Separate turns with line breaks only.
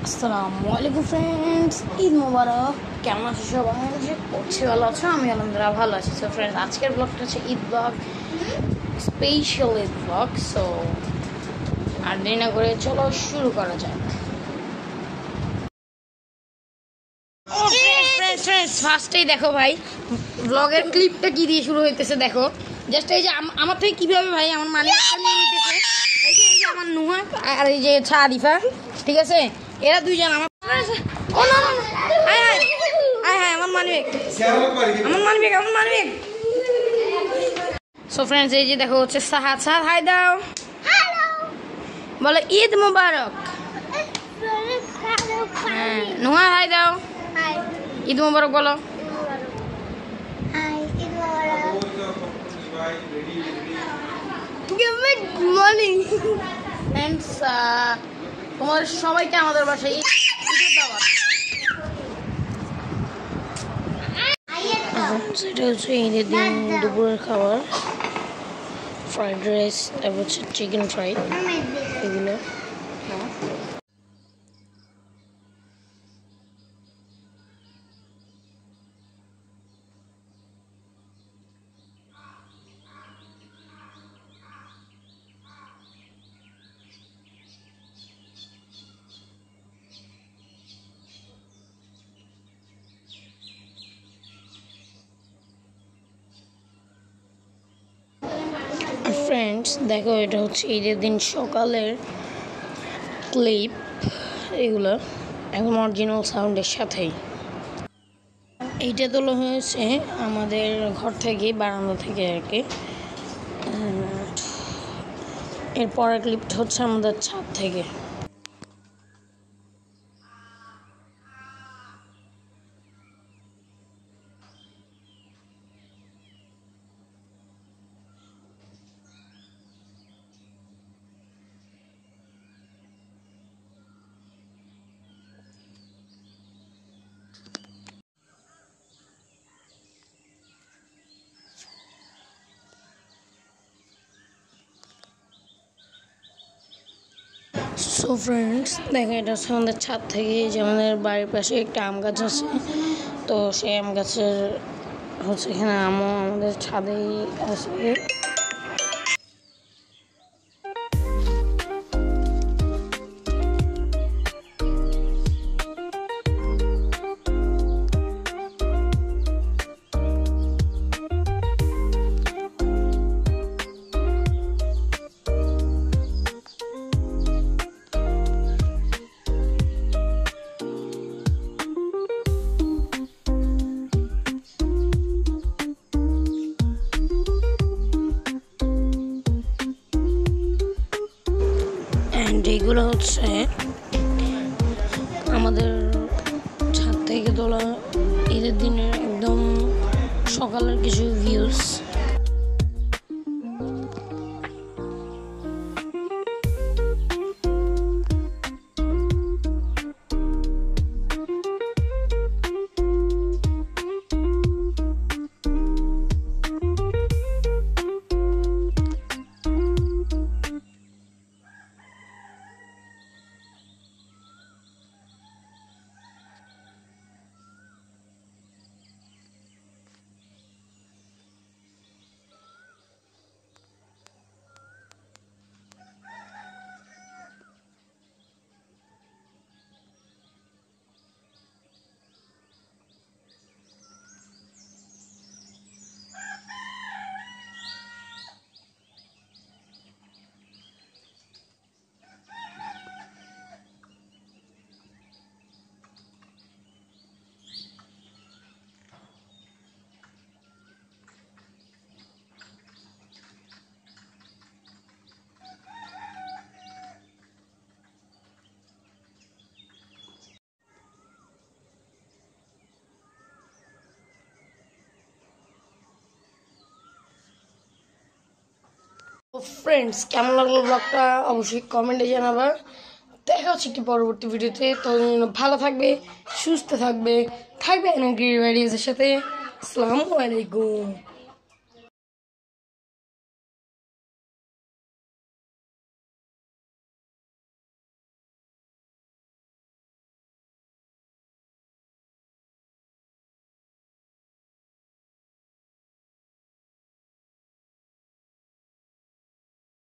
আসসালামুয়ালাইকুম friends, Eid মোবারক। কেমন আছো সবাই? করছি ভালো আছো? আমি আলহামদুলিল্লাহ ভালো আছি। সো ফ্রেন্ডস, আজকের ব্লগটা হচ্ছে Eid blog, special Eid blog. So আর দেরি না করে চলো শুরু করা যাক। ফ্রেন্ডস, ফার্স্টেই দেখো ভাই, ব্লগের ক্লিপটা কি দিয়ে শুরু হইতেছে দেখো। জাস্ট এই যে আমার থেকে কীভাবে ভাই আমার মালিকটা নিয়ে নিতেছে। এই যে আমার নুহা আর এই যে আরিফা, ঠিক আছে, এরা দুইজন আমার আমার মানবিক। সো ফ্রেন্ডস, এই যে দেখো হচ্ছে সাহাদ। হাই দাও, বলো ঈদ মোবারক। হ্যাঁ, নুহা হাই দাও, ঈদ মোবারক বলো। তোমাদের সবাইকে আমাদের বাসায় সেটা হচ্ছে ঈদের দিন দুপুরের খাবার, ফ্রাইড রাইস, তারপর হচ্ছে চিকেন ফ্রাই, এগুলো। ফ্রেন্ডস দেখো, এটা হচ্ছে ঈদের দিন সকালের ক্লিপ, এগুলো একদম অরিজিনাল সাউন্ডের সাথেই। এইটা তোলা হয়েছে আমাদের ঘর থেকে, বারান্দা থেকে আর কি। এরপরের ক্লিপটা হচ্ছে আমাদের ছাদ থেকে। সো ফ্রেন্ডস দেখো, এটা হচ্ছে আমাদের ছাদ থেকে, যে আমাদের বাড়ির পাশে একটা আম গাছ আছে। তো সেই আম গাছের হচ্ছে এখানে আমও আমাদের ছাদেই আছে। এইগুলো হচ্ছে আমাদের ছাদ থেকে তোলা ঈদের দিনের একদম সকালের কিছু ভিউজ। ফ্রেন্ডস, কেমন লাগলো ব্লগটা অবশ্যই কমেন্টে জানাবা। দেখা হচ্ছে একটি পরবর্তী ভিডিওতে। তো ভালো থাকবে, সুস্থ থাকবে এর সাথে। আসসালামু আলাইকুম।